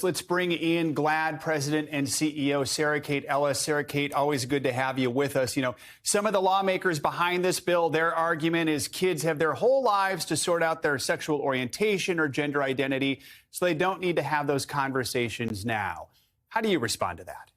Let's bring in GLAAD President and CEO Sarah Kate Ellis. Sarah Kate, always good to have you with us. You know, some of the lawmakers behind this bill, their argument is kids have their whole lives to sort out their sexual orientation or gender identity, so they don't need to have those conversations now. How do you respond to that?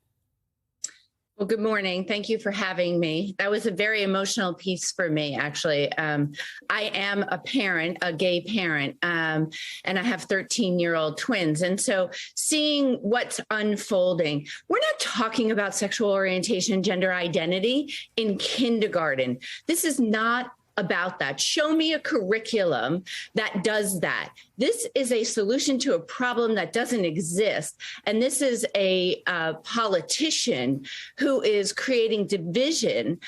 Well, good morning. Thank you for having me. That was a very emotional piece for me, actually. I am a parent, a gay parent, and I have 13-year-old twins. And so seeing what's unfolding, we're not talking about sexual orientation, gender identity in kindergarten. This is not about that. Show me a curriculum that does that. This is a solution to a problem that doesn't exist. And this is a politician who is creating division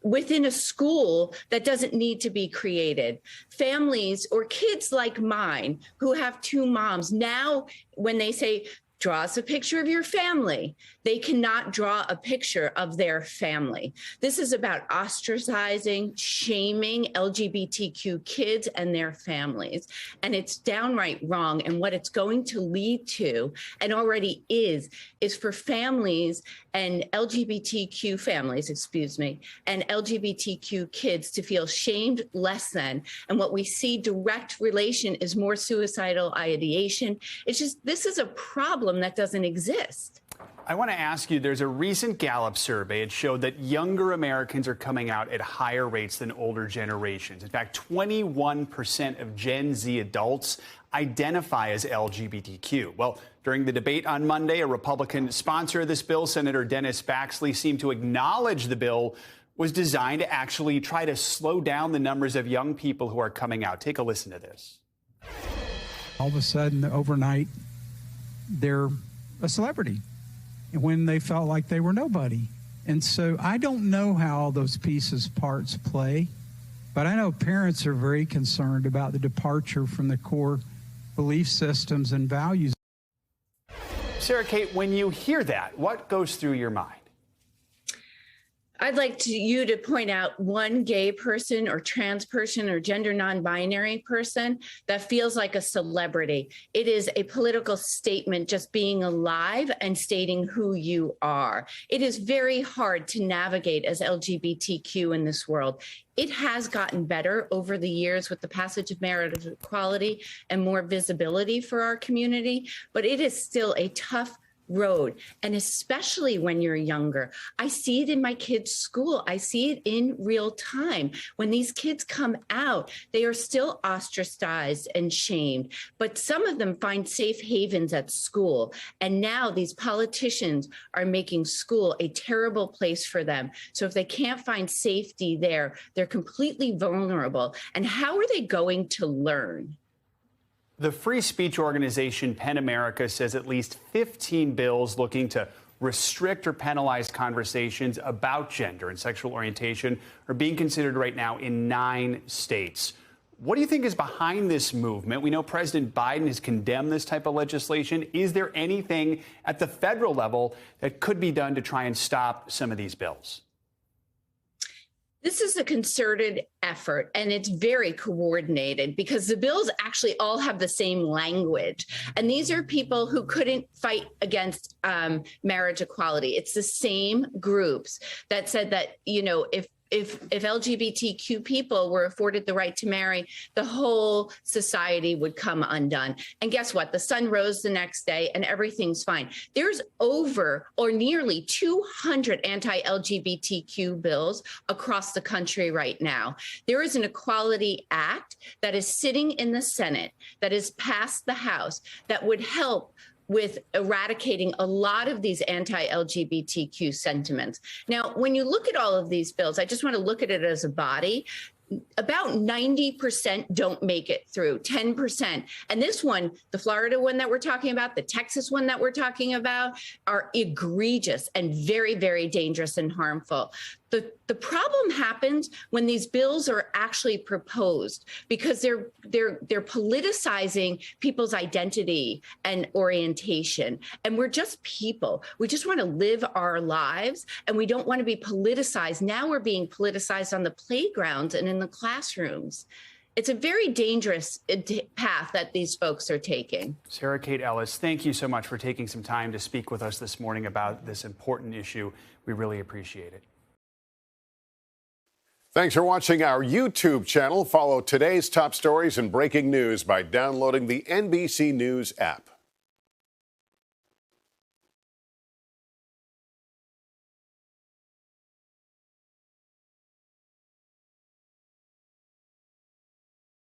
within a school that doesn't need to be created. Families or kids like mine who have two moms, now when they say, draw us a picture of your family, they cannot draw a picture of their family. This is about ostracizing, shaming LGBTQ kids and their families. And it's downright wrong. And what it's going to lead to, and already is for families and LGBTQ families, and LGBTQ kids to feel shamed less than. And what we see direct relation is more suicidal ideation. It's just, this is a problem that doesn't exist. I want to ask you, there's a recent Gallup survey. It showed that younger Americans are coming out at higher rates than older generations. In fact, 21% of Gen Z adults identify as LGBTQ. Well, during the debate on Monday, a Republican sponsor of this bill, Senator Dennis Baxley, seemed to acknowledge the bill was designed to actually try to slow down the numbers of young people who are coming out. Take a listen to this. All of a sudden, overnight, they're a celebrity when they felt like they were nobody. And so I don't know how all those parts play, but I know parents are very concerned about the departure from the core belief systems and values. Sarah Kate, when you hear that, what goes through your mind? I'd like you to point out one gay person or trans person or gender non-binary person that feels like a celebrity. It is a political statement, just being alive and stating who you are. It is very hard to navigate as LGBTQ in this world. It has gotten better over the years with the passage of marriage equality and more visibility for our community, but it is still a tough road, and especially when you're younger. I see it in my kids' school. I see it in real time. When these kids come out, they are still ostracized and shamed, but some of them find safe havens at school. And now these politicians are making school a terrible place for them. So if they can't find safety there, they're completely vulnerable. And how are they going to learn? The free speech organization PEN America says at least 15 bills looking to restrict or penalize conversations about gender and sexual orientation are being considered right now in 9 states. What do you think is behind this movement? We know President Biden has condemned this type of legislation. Is there anything at the federal level that could be done to try and stop some of these bills? This is a concerted effort, and it's very coordinated because the bills actually all have the same language. And these are people who couldn't fight against marriage equality. It's the same groups that said that, you know, if LGBTQ people were afforded the right to marry, the whole society would come undone. And guess what? The sun rose the next day and everything's fine. There's over or nearly 200 anti-LGBTQ bills across the country right now. There is an Equality Act that is sitting in the Senate that has passed the House that would help with eradicating a lot of these anti-LGBTQ sentiments. Now, when you look at all of these bills, I just want to look at it as a body. About 90% don't make it through, 10%. And this one, the Florida one that we're talking about, the Texas one that we're talking about, are egregious and very, very dangerous and harmful. The problem happens when these bills are actually proposed because they're politicizing people's identity and orientation. And we're just people. We just want to live our lives and we don't want to be politicized. Now we're being politicized on the playgrounds and in the classrooms. It's a very dangerous path that these folks are taking. Sarah Kate Ellis, thank you so much for taking some time to speak with us this morning about this important issue. We really appreciate it. Thanks for watching our YouTube channel. Follow today's top stories and breaking news by downloading the NBC News app.